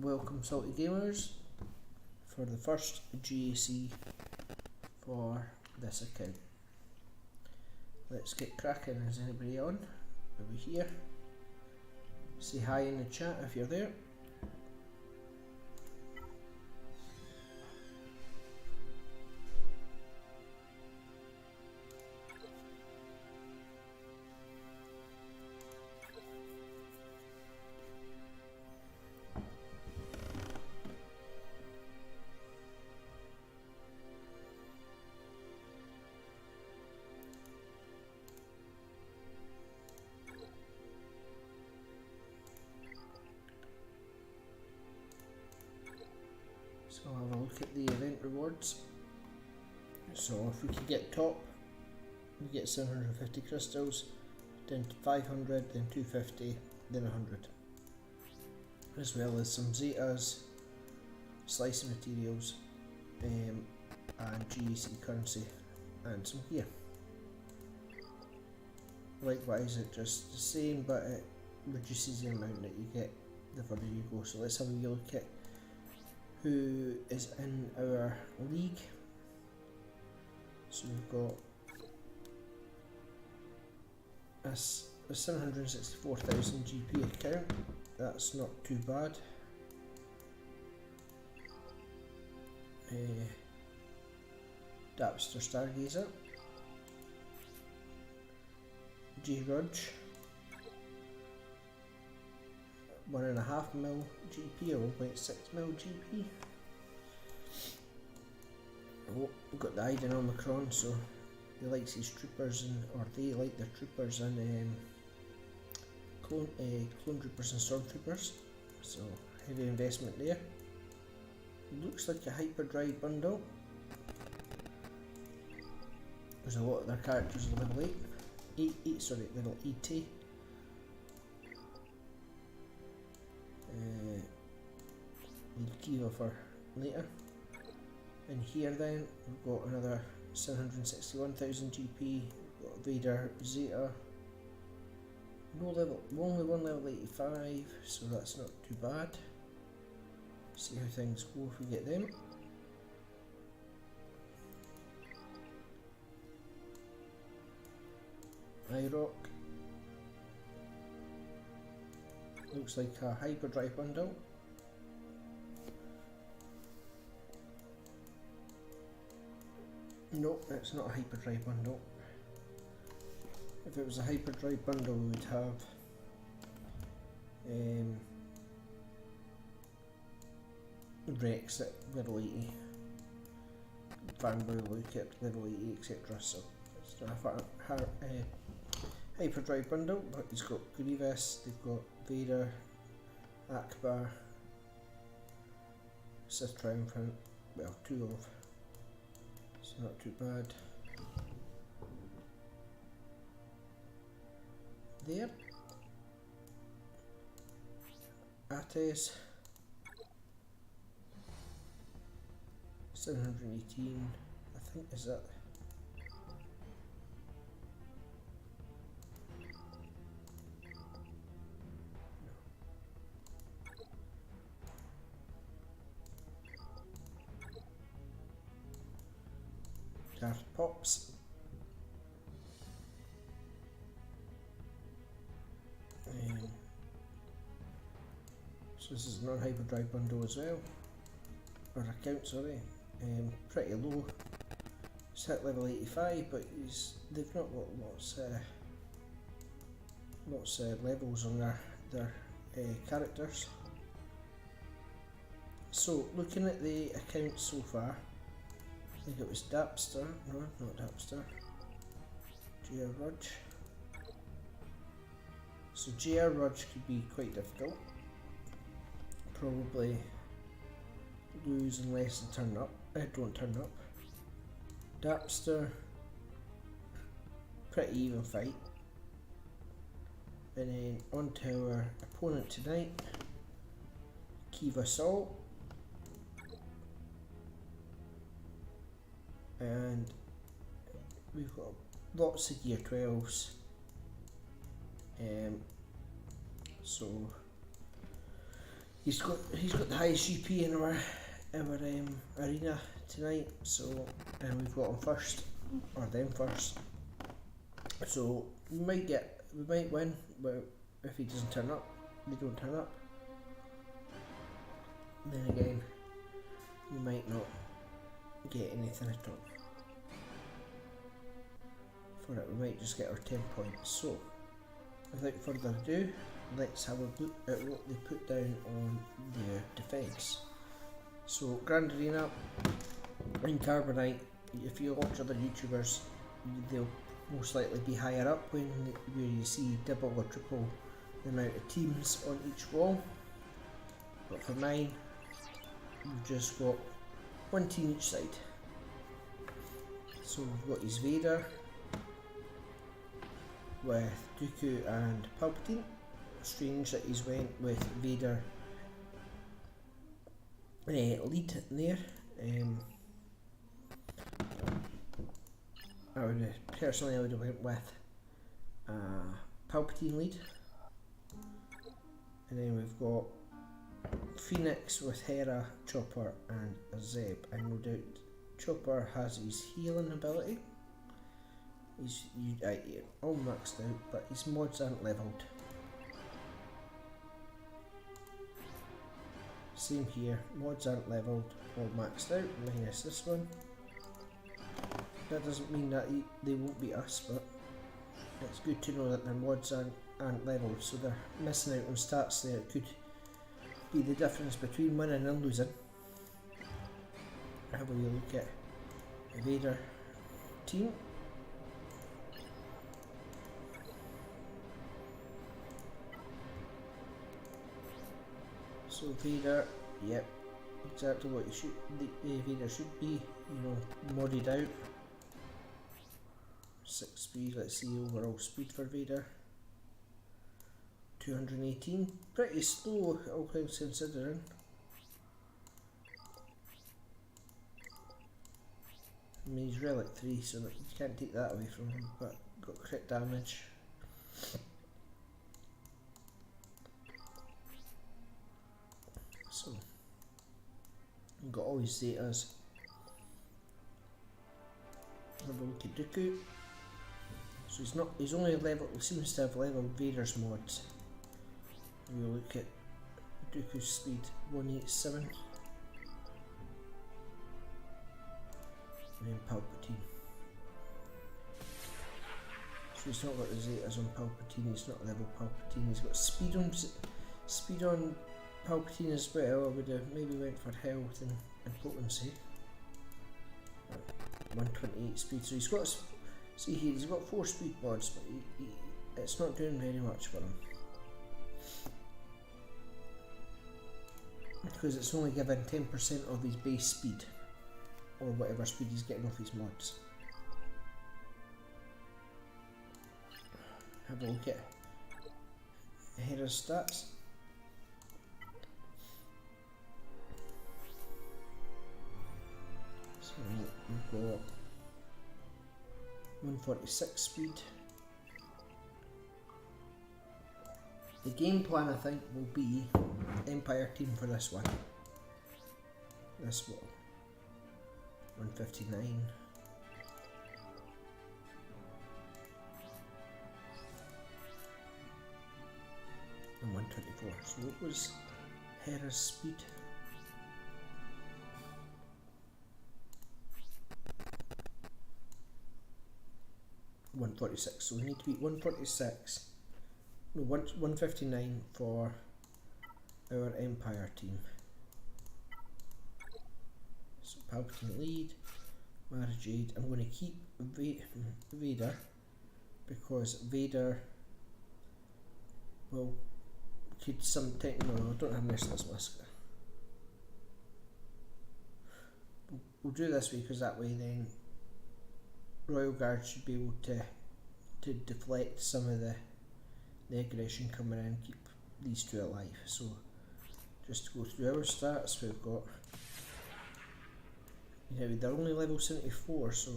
Welcome Salty Gamers for the first GAC for this account. Let's get cracking. Is anybody on? Are we here? Say hi in the chat if you're there. So I'll have a look at the event rewards. So if we can get top, we get 750 crystals, then 500, then 250, then 100. As well as some Zetas, slicing materials, and GAC currency, and some gear. Likewise, it's just the same, but it reduces the amount that you get the further you go. So let's have a look at who is in our league. So we've got a 764,000 GP account. That's not too bad. Dapster Stargazer, G-Rudge, 1.5 mil GP or 1.6 mil GP. Oh, we've got the Iden Omicron, so he likes his troopers, or they like their troopers and clone troopers and stormtroopers. So heavy investment there. Looks like a hyperdrive bundle. There's a lot of their characters are level 8. Level 80. Need Kiva for later. And here then we've got another 761,000 GP. We've got Vader Zeta. Only one level 85, so that's not too bad. See how things go if we get them. iRock. Looks like a hyperdrive bundle. No, it's not a hyperdrive bundle. If it was a hyperdrive bundle, we would have Rex at level 80, Fanboy Luke at level 80, etc. So it's a hyperdrive bundle, but he's got Grievous, they've got Vader, Akbar, Sith Triumphant, well, 2 of. It's not too bad. There. Ates. 718, I think, is that? Darth Pops. So this is a non-hyperdrive bundle as well, or account, sorry. Pretty low. It's at level 85, but they've not got lots levels on their characters. So looking at the account so far, I think it was Dapster, no, not Dapster, GR Rudge. So GR Rudge could be quite difficult. Probably lose unless they don't turn up. Dapster, pretty even fight. And then on to our opponent tonight, Kiva Salt. And we've got lots of gear 12s. So He's got the highest GP in our arena tonight, so we've got him first, or them first. So we might win, but if he doesn't turn up, they don't turn up. Then again, we might not get anything at all. For it, we might just get our 10 points. So, without further ado, let's have a look at what they put down on their defence. So, Grand Arena in Carbonite, if you watch other YouTubers, they'll most likely be higher up when you see double or triple the amount of teams on each wall. But for mine, we've just got one team each side. So we've got his Vader with Dooku and Palpatine. Strange that he's went with Vader lead there. I would have went with Palpatine lead, and then we've got Phoenix with Hera, Chopper and a Zeb, and no doubt Chopper has his healing ability. He's all maxed out, but his mods aren't levelled. Same here, mods aren't levelled, all maxed out, minus this one. That doesn't mean that they won't beat us, but it's good to know that their mods aren't levelled, so they're missing out on stats there. It could be the difference between winning and losing. Have a wee look at the Vader team. So Vader, yep, exactly what Vader should be, modded out. 6 speed, let's see overall speed for Vader. 218, pretty slow all things considering. I mean, he's Relic 3, so you can't take that away from him, but got crit damage. So, we've got all his Zetas. Have a look at Dooku. So he's only level, seems to have leveled Vader's mods. We'll look at Dooku's speed, 187. And then Palpatine. So he's not got the Zetas on Palpatine, he's not level Palpatine, he's got speed on Palpatine as well. I would have maybe went for health and potency. 128 speed, so he's got, see here, he's got 4 speed mods, but it's not doing very much for him. Because it's only given 10% of his base speed, or whatever speed he's getting off his mods. Have a look at Hera's stats. So we've got 146 speed. The game plan, I think, will be Empire team for this one. This one, 159. And 124. So what was Hera's speed? .146. So we need to beat 146. No, 159 for our Empire team. So Palpatine lead, Mara Jade. I'm going to keep Vader because Vader will could some no, I don't have Merciless Mask. We'll do this way because that way then Royal Guard should be able to deflect some of the aggression coming in and keep these two alive. So just to go through our stats, we've got, they're only level 74, so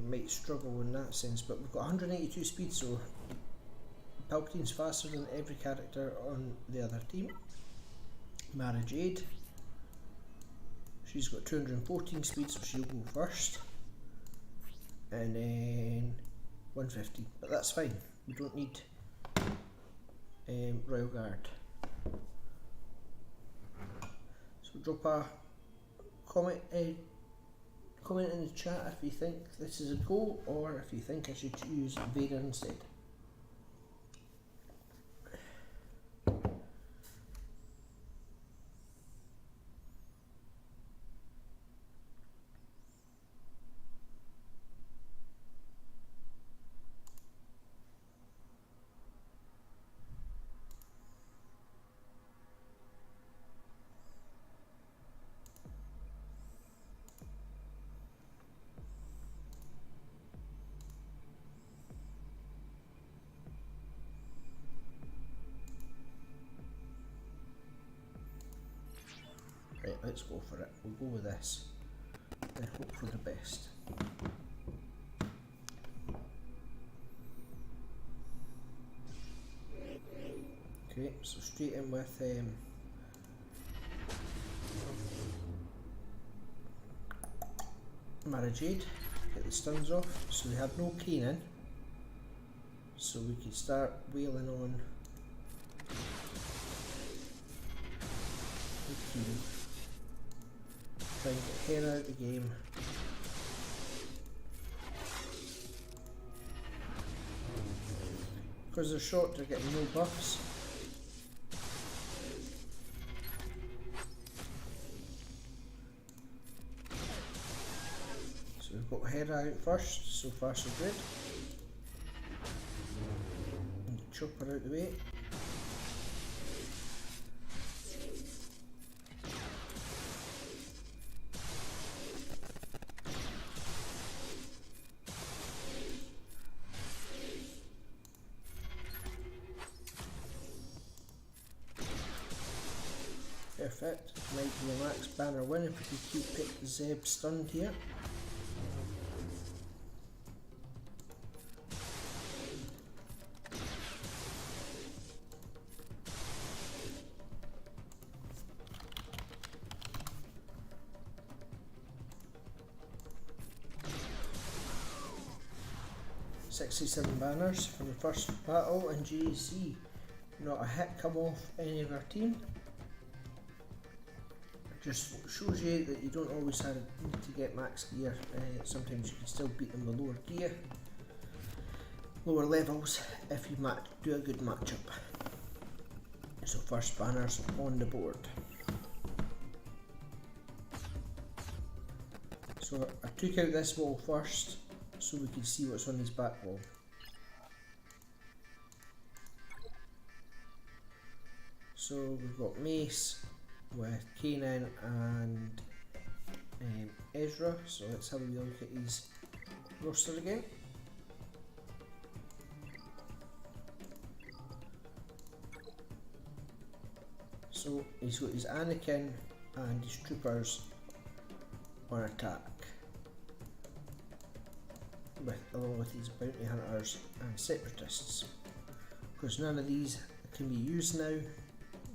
might struggle in that sense, but we've got 182 speed, so Palpatine's faster than every character on the other team. Mara Jade, she's got 214 speed, so she'll go first. And then 150, but that's fine. We don't need Royal Guard. So drop a comment in the chat if you think this is a go, or if you think I should use Vader instead. Right, let's go for it. We'll go with this and hope for the best. Okay, so straight in with Mara Jade, get the stuns off, so they have no Kanan, so we can start wailing on the team. Try and get her out of the game. Because they're short, they're getting no buffs. So we've got Hera out first, so far so good. And Chopper out the way. Perfect. Might be a max banner win if we can keep Zeb stunned here. "67 banners from the first battle, and GAC, not a hit come off any of our team. Just shows you that you don't always need to get max gear. Sometimes you can still beat them with lower gear, lower levels, if you do a good matchup. So first banners on the board. So I took out this wall first so we can see what's on his back wall. So we've got Mace with Kanan and Ezra, so let's have a wee look at his roster again. So he's got his Anakin and his troopers on attack, along with his bounty hunters and separatists. Because none of these can be used now,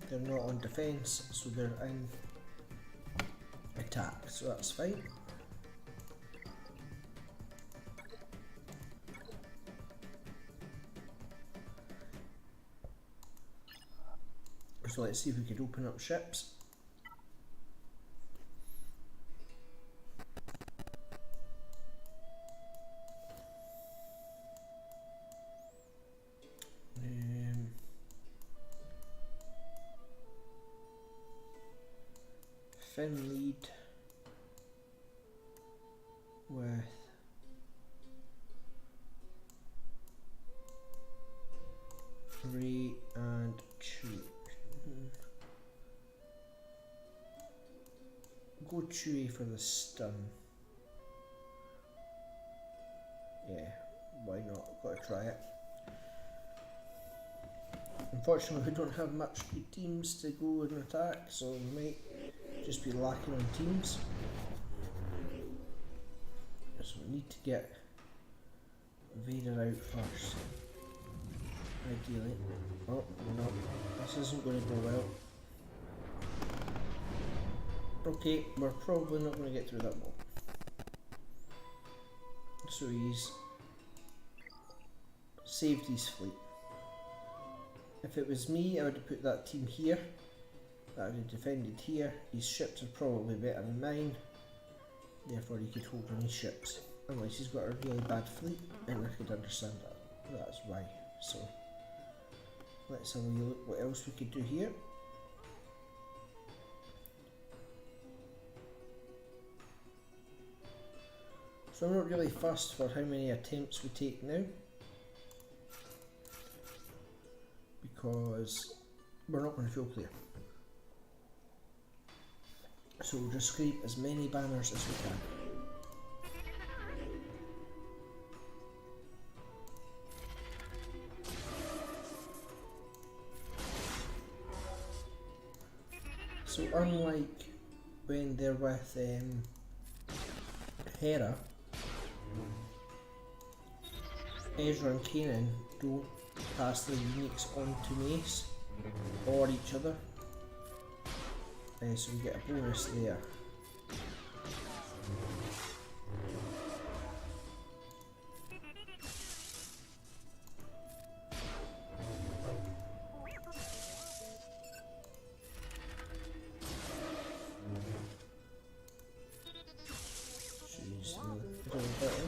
they're not on defense, so they're in attack, so that's fine. So let's see if we could open up ships. Finn lead with Rey and Chewie. Go Chewie for the stun. Yeah, why not? Gotta try it. Unfortunately, we don't have much good teams to go and attack, so we might just be lacking on teams. So we need to get Vader out first. ideally. Oh no, this isn't going to go well. Okay, we're probably not going to get through that wall. So he's saved his fleet. If it was me, I would have put that team here. That would have defended here. His ships are probably better than mine. Therefore he could hold on his ships. Unless he's got a really bad fleet, and I could understand that. That's why. So let's have a look what else we could do here. So I'm not really fussed for how many attempts we take now, because we're not going to feel clear. So we'll just scrape as many banners as we can. So unlike when they're with Hera, Ezra and Kanan don't pass their uniques on to Mace or each other, so we get a bonus there. She's doing better.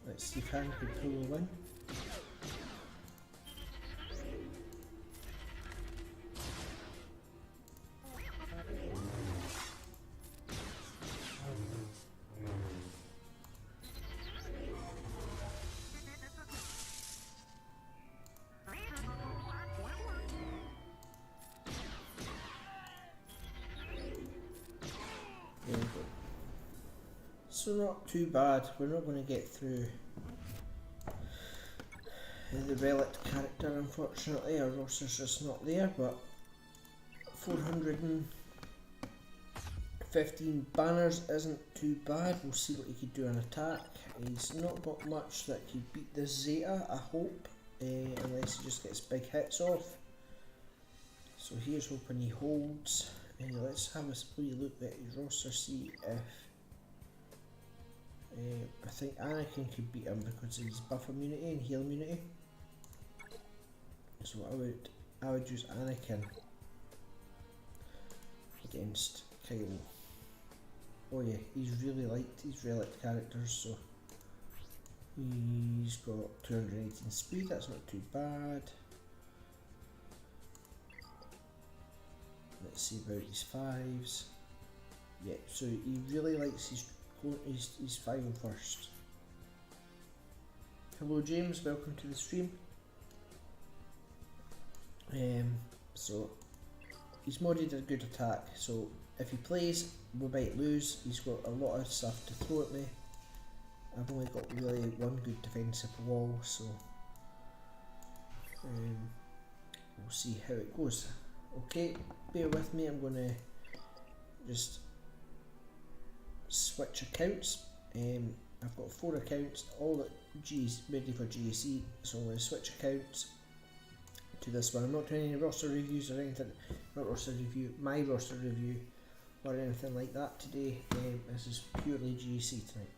Let's see if Han can pull a win. There we go. So not too bad. We're not going to get through the relic character, unfortunately. Our roster's just not there, but 415 banners isn't too bad. We'll see what he could do on attack. He's not got much that could beat this Zeta, I hope, unless he just gets big hits off. So here's hoping he holds. Let's have a wee look at his roster, see if I think Anakin could beat him because of his buff immunity and heal immunity. So I would use Anakin against Kylo. Oh yeah, he's really liked his relic characters, so he's got 218 speed, that's not too bad. Let's see about his fives. Yeah, so he really likes his 5 and first. Hello James, welcome to the stream. So he's modded a good attack, so if he plays we might lose. He's got a lot of stuff to throw at me. I've only got really one good defensive wall, so we'll see how it goes. Okay, bear with me, I'm gonna just switch accounts. I've got 4 accounts, all ready for GAC, so I'm going to switch accounts to this one. I'm not doing any roster reviews or anything, not roster review, my roster review or anything like that today. This is purely GAC tonight.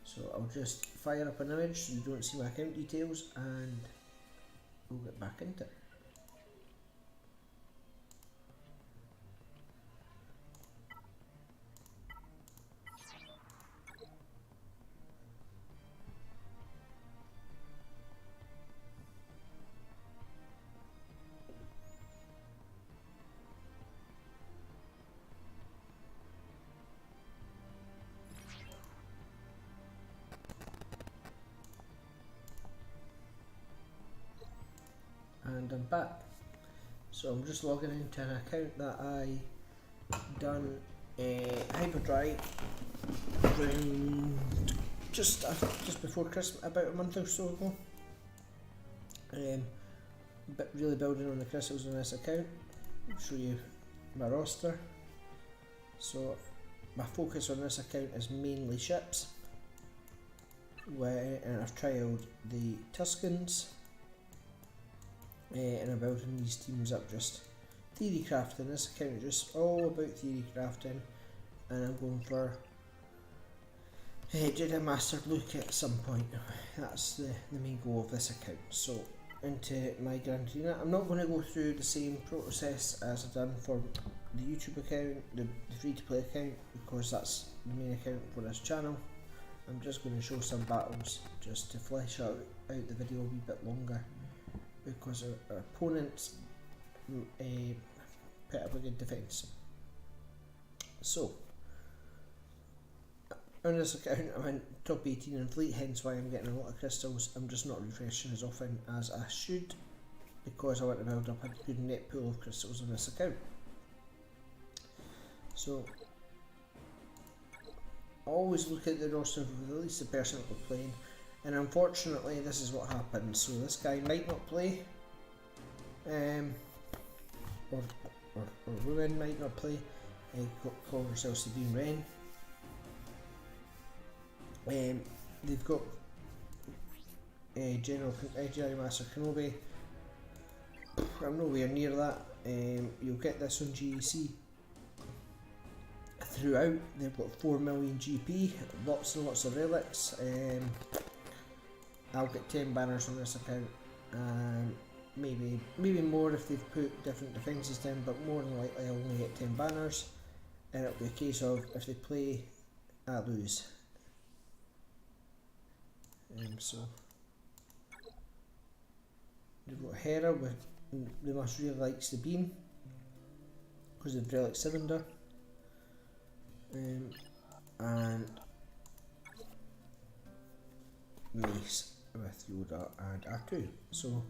So I'll just fire up an image so you don't see my account details and we'll get back into it. and I'm back. So I'm just logging into an account that I done hyperdrive around just before Christmas, about a month or so ago. But really building on the crystals on this account. I'll show you my roster. So my focus on this account is mainly ships, and I've trialled the Tuscans, and I'm building these teams up, just theory crafting. This account is just all about theory crafting, and I'm going for Jedi Master Blue Kit at some point. That's the main goal of this account. So into my Grand Arena. I'm not going to go through the same process as I've done for the YouTube account, the free to play account, because that's the main account for this channel. I'm just going to show some battles just to flesh out the video a wee bit longer, because our opponents put up a good defence. So on this account I'm in top 18 in fleet, hence why I'm getting a lot of crystals. I'm just not refreshing as often as I should, because I want to build up a good net pool of crystals on this account. So always look at the roster of at least the person that we're playing, and unfortunately this is what happens. So this guy might not play, or women might not play, call themselves Sabine Wren. They've got Jedi Master Kenobi. I'm nowhere near that. You'll get this on GAC throughout. They've got 4 million GP, lots and lots of relics. I'll get 10 banners on this account, and maybe more if they've put different defences down, but more than likely I'll only get 10 banners, and it'll be a case of if they play, I lose. So they've got Hera, they must really like Sabine because of Relic Cylinder, and Mace with Yoda and R2. So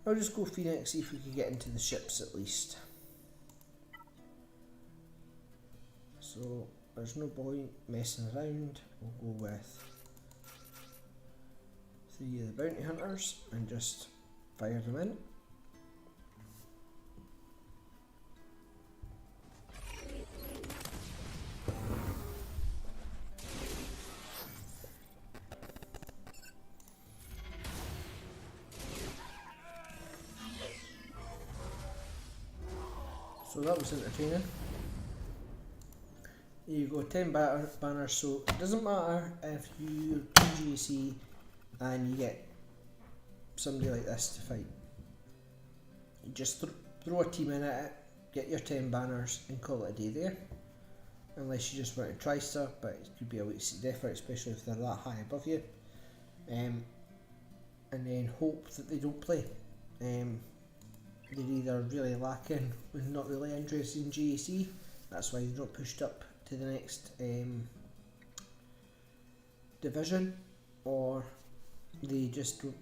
I'll just go Phoenix, see if we can get into the ships at least. So there's no point messing around, we'll go with 3 of the bounty hunters and just fire them in. So that was entertaining. Here you go, 10 banners. So it doesn't matter if you're GAC and you get somebody like this to fight. You just throw a team in at it, get your 10 banners and call it a day there. Unless you just want to try stuff, but it could be a wasted effort, especially if they're that high above you. And then hope that they don't play. They're either really lacking and not really interested in GAC, that's why they're not pushed up to the next division, or they just don't,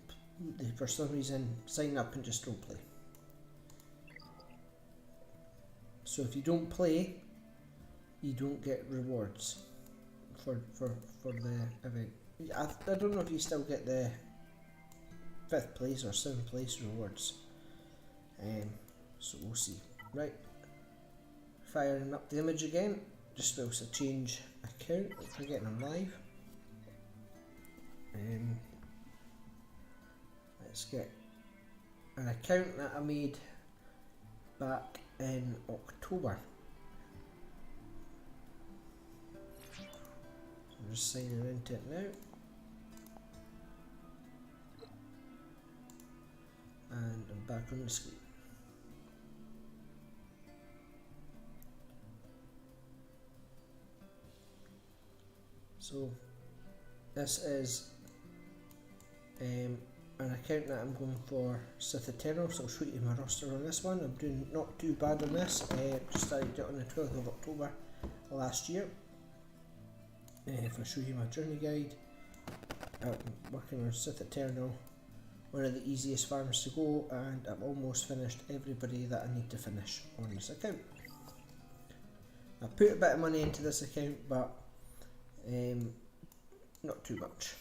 they for some reason sign up and just don't play. So if you don't play, you don't get rewards for the event. I don't know if you still get the 5th place or 7th place rewards. So we'll see. Right, firing up the image again, just to also change account if we're getting them live. Let's get an account that I made back in October. So I'm just signing into it now. And I'm back on the screen. So this is an account that I'm going for Sith Eternal, so I'll show you my roster on this one. I'm doing not too bad on this. Just started it on the 12th of October last year. If I show you my journey guide, I'm working on Sith Eternal one of the easiest farms to go, and I've almost finished everybody that I need to finish on this account. I put a bit of money into this account, but not too much.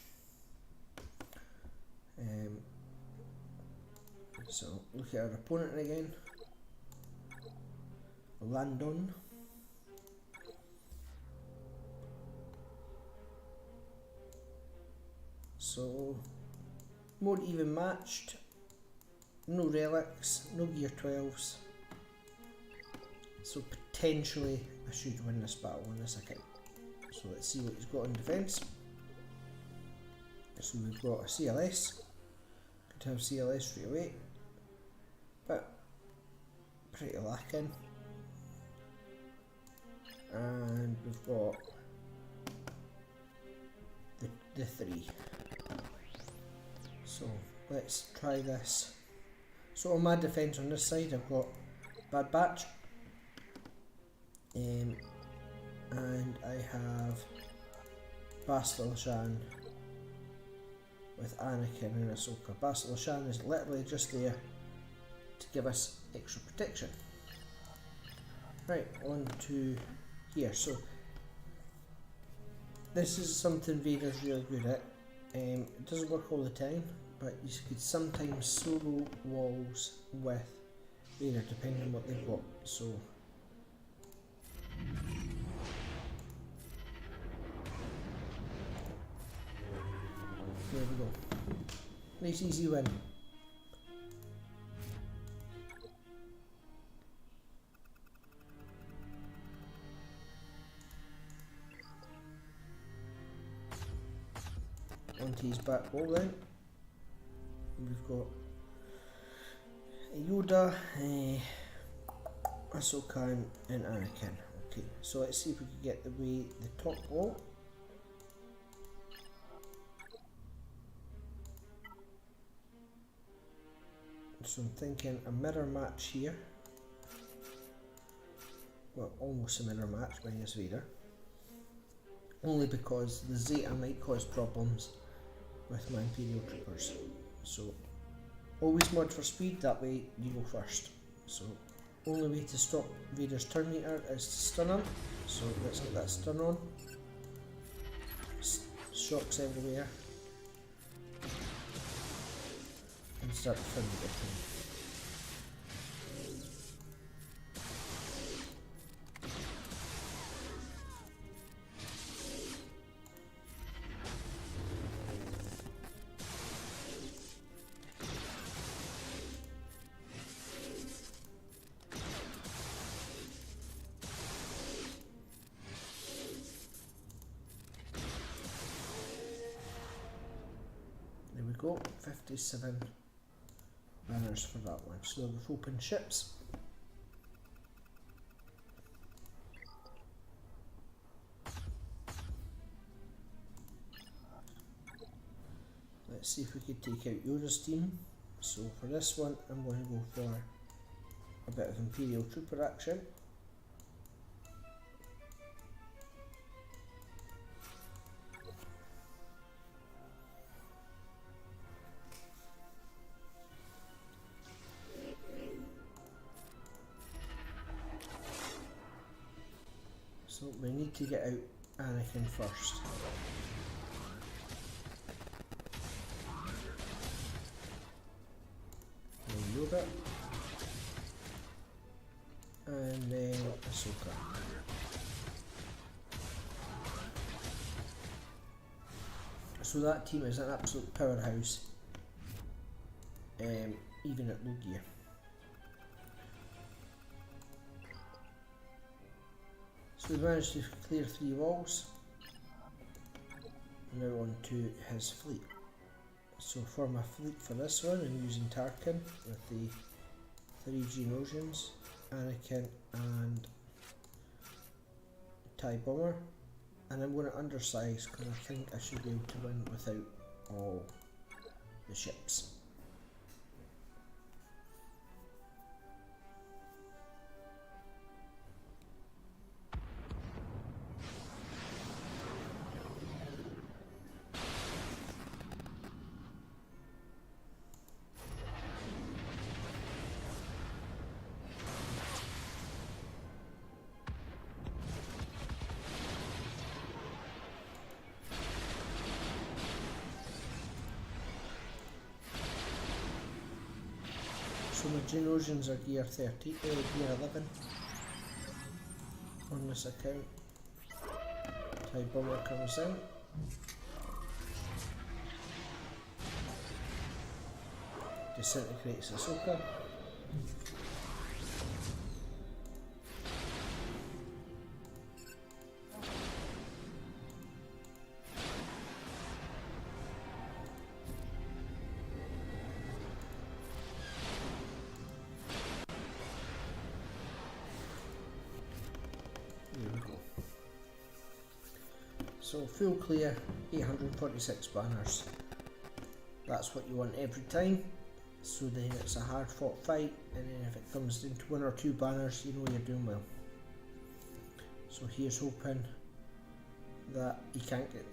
So look at our opponent again. Landon. So more even matched, no relics, no gear 12s, so potentially I should win this battle on this account. So let's see what he's got in defence. So we've got a CLS, could have CLS straight away, but pretty lacking. And we've got the 3. So let's try this. So on my defence on this side I've got Bad Batch, and I have Bastila Shan with Anakin and Ahsoka. Bastila Shan is literally just there to give us extra protection. Right, on to here. So this is something Vader's really good at. It doesn't work all the time, but you could sometimes solo walls with Vader depending on what they've got. So there we go. Nice easy win. Onto his back wall then. We've got Yoda, Ahsoka and Anakin. Okay, so let's see if we can get the top wall. So I'm thinking a mirror match here. Well, almost a mirror match minus Vader. Only because the Zeta might cause problems with my Imperial Troopers. So always mod for speed, that way you go first. So only way to stop Vader's turn meter is to stun him. So let's get that stun on. Shocks everywhere. And start the turn meter time. There we go, 57 runners for that one. So we've opened ships. Let's see if we could take out Yoda's team. So for this one I'm going to go for a bit of Imperial Trooper action. So we need to get out Anakin first. Then Yoda. And then Ahsoka. So that team is an absolute powerhouse, even at low gear. So we managed to clear 3 walls. Now on to his fleet. So for my fleet for this one, I'm using Tarkin with the 3 Geonosians, Anakin and TIE Bomber. And I'm going to undersize because I think I should be able to win without all the ships. Genosians are gear 13, gear 11 on this account. Tide Bomber comes in. Disintegrates Ahsoka. There we go. So full clear, 846 banners. That's what you want every time. So then it's a hard fought fight, and then if it comes into 1 or 2 banners, you know you're doing well. So here's hoping that he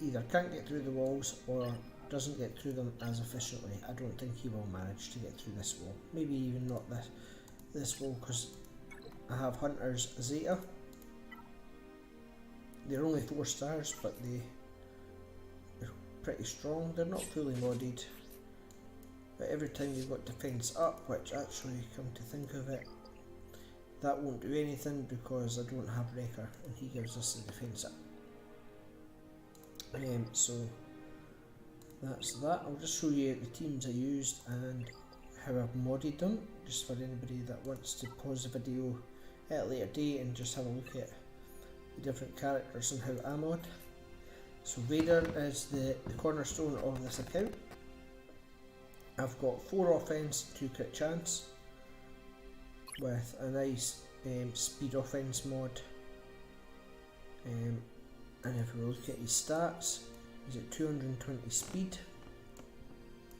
either can't get through the walls or doesn't get through them as efficiently. I don't think he will manage to get through this wall. Maybe even not this wall, because I have Hunters Zeta. They're only 4 stars, but they're pretty strong. They're not fully modded. But every time you've got defense up, which actually, come to think of it, that won't do anything because I don't have Wrecker and he gives us the defense up. So that's that. I'll just show you the teams I used and how I've modded them, just for anybody that wants to pause the video at a later date and just have a look at the different characters and how I mod. So Vader is the cornerstone of this account. I've got 4 offense, 2 crit chance with a nice speed offense mod. And if we look at his stats, he's at 220 speed.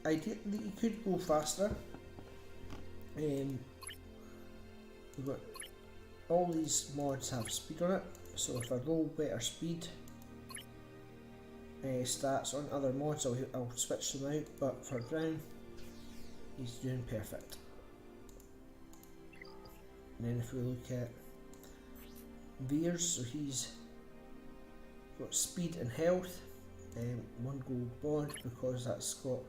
Ideally, he could go faster. We've got all these mods have speed on it, so if I roll better speed stats on other mods, I'll switch them out, but for now, he's doing perfect. And then if we look at Veers, so he's got speed and health, 1 gold bond because that's got,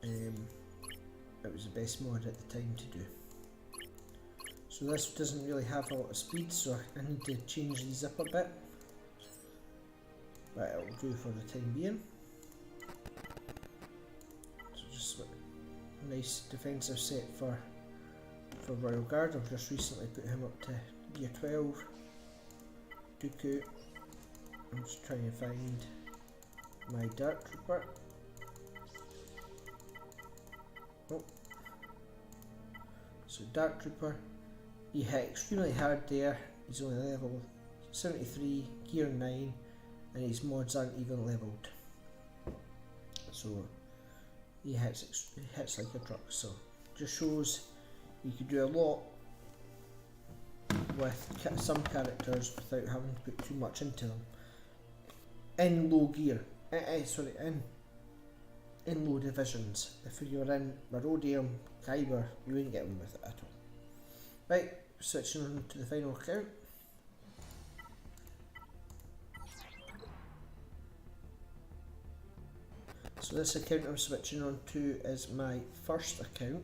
it was the best mod at the time to do. So this doesn't really have a lot of speed, so I need to change these up a bit, but it'll do for the time being. So just a nice defensive set for Royal Guard. I've just recently put him up to gear 12. Dooku. I'm just trying to find my Dark Trooper. Oh. So Dark Trooper, he hit extremely hard there. He's only level 73, gear 9, and his mods aren't even leveled. So he hits like a truck. So just shows you could do a lot with some characters without having to put too much into them. In low gear, in low divisions. If you're in Marodium, Kyber, you wouldn't get away with it at all. Right, switching on to the final account. So this account I'm switching on to is my first account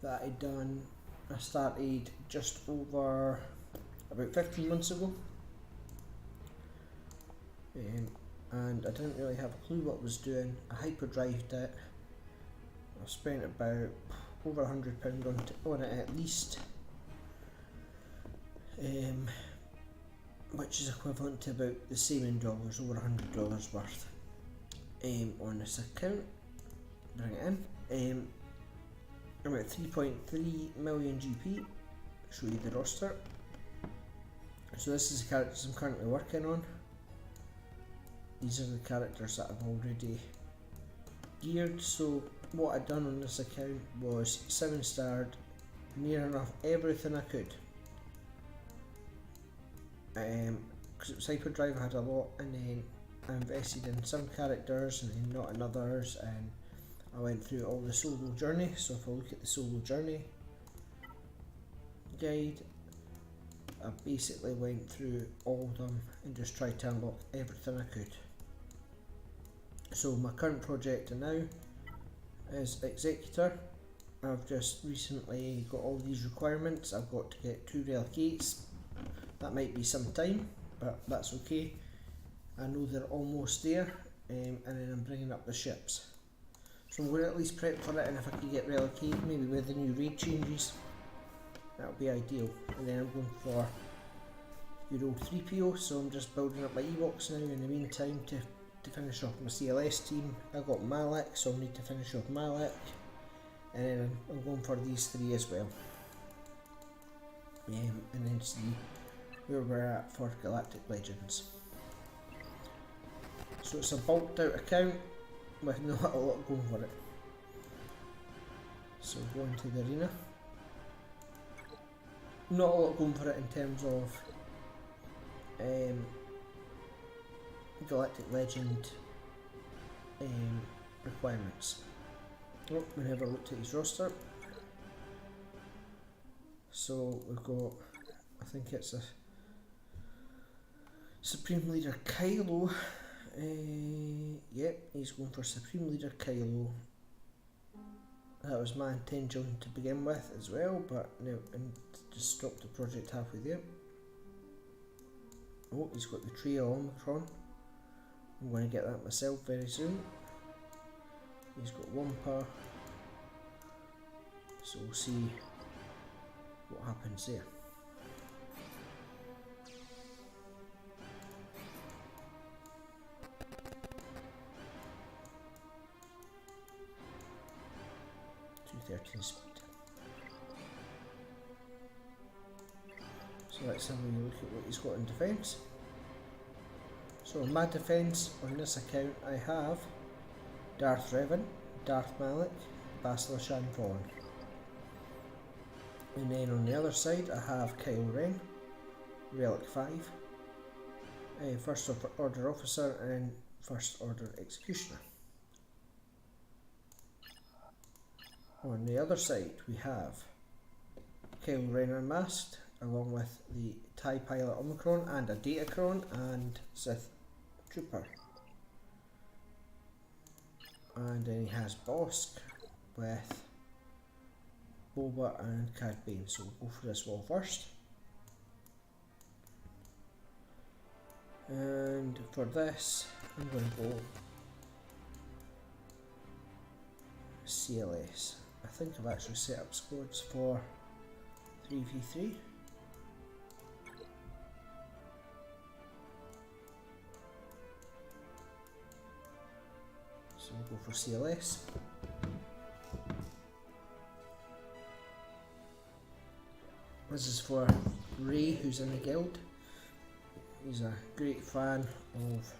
that I started just over about 15 months ago, and I didn't really have a clue what I was doing. I hyperdrived it. I've spent about over £100 on it at least, which is equivalent to about the same in dollars, over $100 worth on this account. Bring it in. I'm at 3.3 million GP. Show you the roster. So this is the characters I'm currently working on. These are the characters that I've already geared. So what I'd done on this account was 7-starred near enough everything I could. Because it was hyperdrive, I had a lot, and then I invested in some characters and then not in others, and I went through all the solo journey. So if I look at the solo journey guide, I basically went through all of them and just tried to unlock everything I could. So my current project now as Executor. I've just recently got all these requirements. I've got to get 2 relic 8s. That might be some time, but that's okay. I know they're almost there, and then I'm bringing up the ships. So I'm going to at least prep for it, and if I can get relic 8, maybe with the new raid changes, that'll be ideal. And then I'm going for Euro 3PO, so I'm just building up my E-box now in the meantime to finish off my CLS team. I got Malek, so I'll need to finish off Malek. And then I'm going for these 3 as well. And then see where we're at for Galactic Legends. So it's a bulked out account with not a lot going for it. So going to the arena. Not a lot going for it in terms of Galactic Legend requirements. Oh, we never looked at his roster. So we've got, I think it's a Supreme Leader Kylo. Yep, he's going for Supreme Leader Kylo. That was my intention to begin with as well, but no, and just stopped the project halfway there. Oh, he's got the trio Omicron. I'm going to get that myself very soon. He's got Wampa. So we'll see what happens there. Speed. So let's have a look at what he's got in defence. So in my defence on this account I have Darth Revan, Darth Malek, Bastila Shan Fallen. And then on the other side I have Kylo Ren, Relic 5, First Order Officer and First Order Executioner. On the other side we have Kylo Ren Unmasked, along with the TIE Pilot Omicron and a Datacron and Sith Trooper. And then he has Bosk with Boba and Cad Bane. So we'll go for this wall first. And for this I'm going to go CLS. I think I've actually set up squads for 3v3. So we'll go for CLS. This is for Ray, who's in the guild. He's a great fan of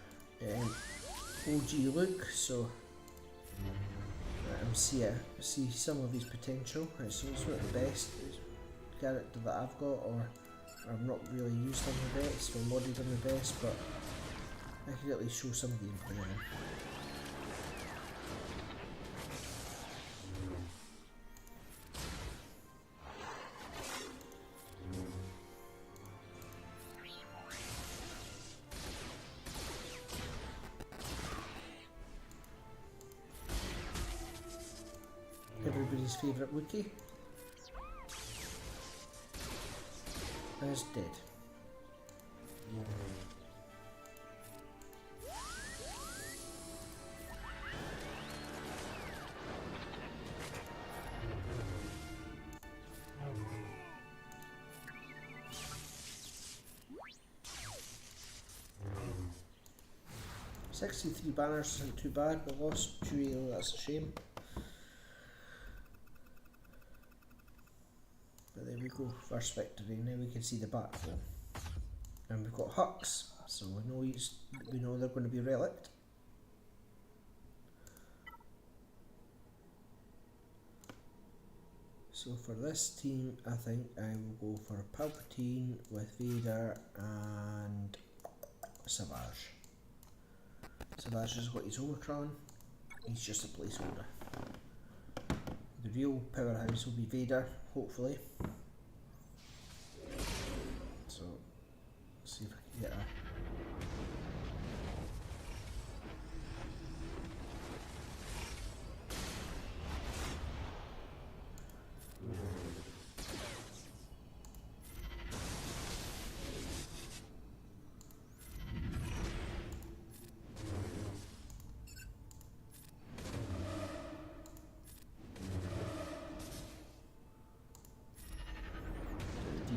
OG Luke, so see some of his potential. So it's not the best character that I've got, or I've not really used him the best or modded him the best, but I could at least show some gameplay in him. Everybody's favourite Wookiee is dead. "63 banners isn't too bad, we lost Chewie, that's a shame. But there we go, first victory. Now we can see the back though. And we've got Hux, so we know they're going to be relict. So for this team, I think I will go for Palpatine with Vader and Savage. Savage has got his Omicron, he's just a placeholder. The real powerhouse will be Vader, hopefully. So, let's see if I can get a...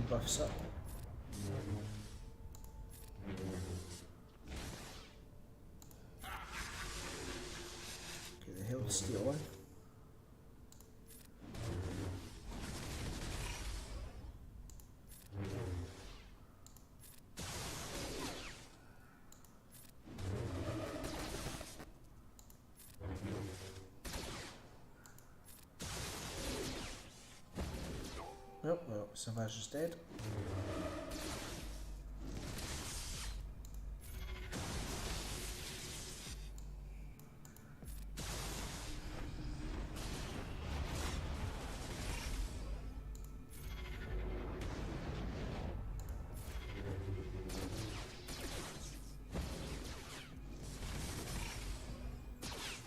buffs up. Get the health steal on. Oh, well, Savage is dead.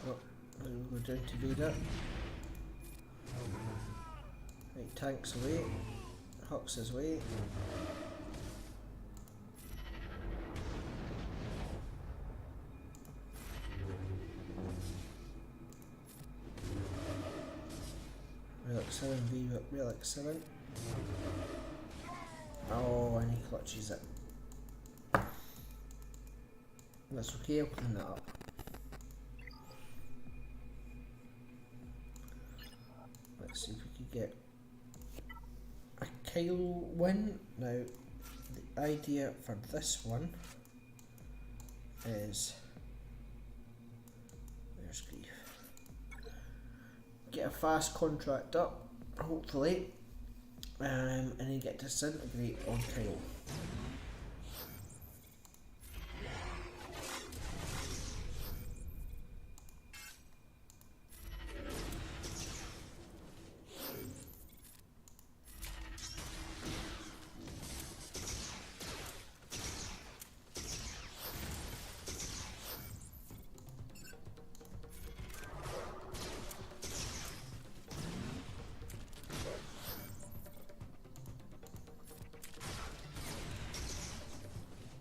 Oh, we'll go down to Veda. Right, tanks away. Hux is away. Relic 7 v Relic 7. Oh, and he clutches it. That's okay, I'll clean that up. Let's see if we could get a Kyle win. Now, the idea for this one is, there's grief. Get a fast contract up, hopefully, and then get disintegrate on Kyle.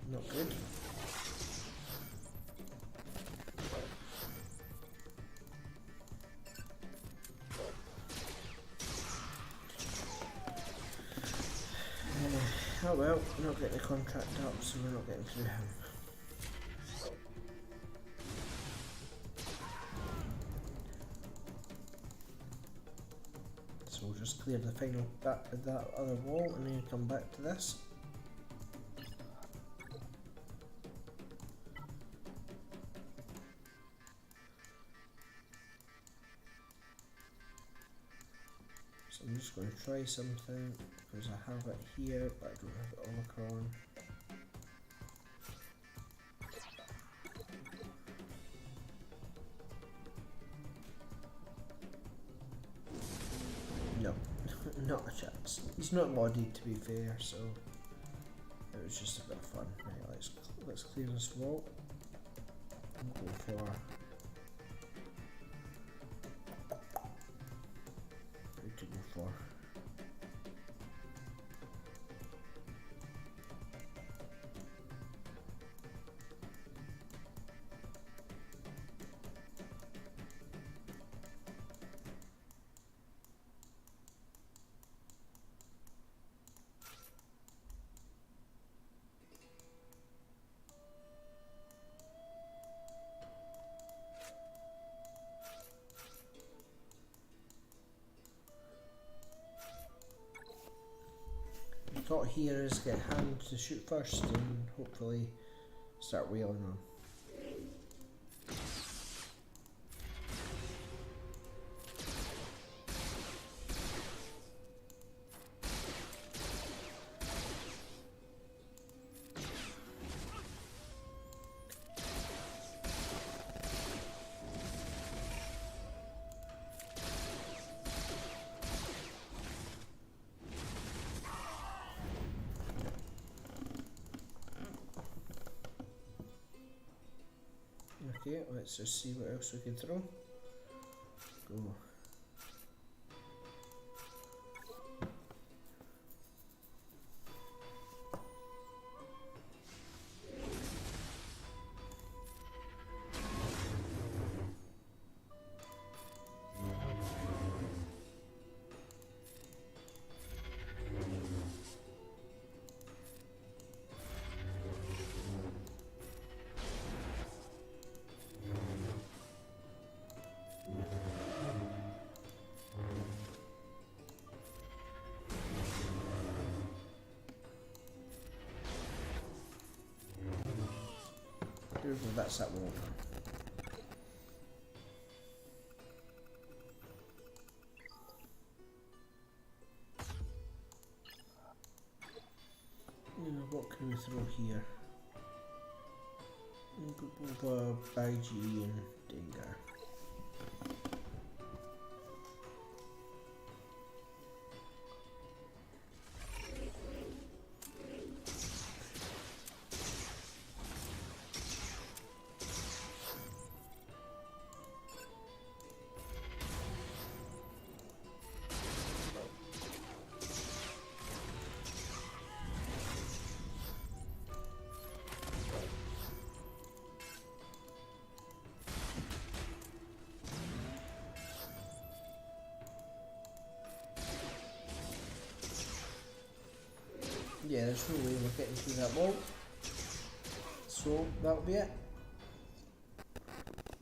Not good. Oh well, we're not getting the contract up, so we're not getting through him. So we'll just clear the final back of that other wall and then come back to this. So I'm just going to try something because I have it here but I don't have it Omicron. No, not a chance. He's not bodied to be fair, so it was just a bit of fun. Right, let's clear this wall and go for who to go for. Thought here is get hand to shoot first and hopefully start wailing on. Okay, let's just see what else we can throw. Go. There we go, that's that wall. Now, what can we throw here? Over IG and Dengar. Yeah, there's no way we're getting through that wall. So that'll be it.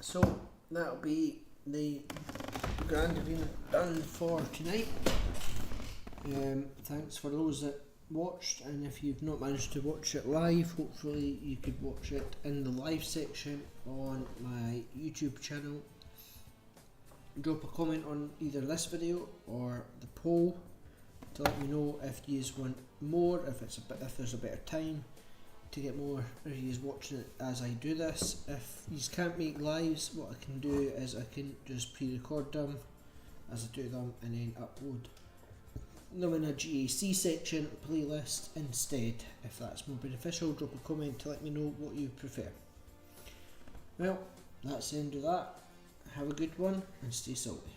So that'll be the Grand Arena done for tonight. Thanks for those that watched, and if you've not managed to watch it live, hopefully you could watch it in the live section on my YouTube channel. Drop a comment on either this video or the poll to let me know if you want more, if there's a better time to get more reviews watching it as I do this. If you can't make lives, what I can do is I can just pre-record them as I do them and then upload them in a GAC section playlist instead. If that's more beneficial, drop a comment to let me know what you prefer. Well, that's the end of that. Have a good one and stay salty.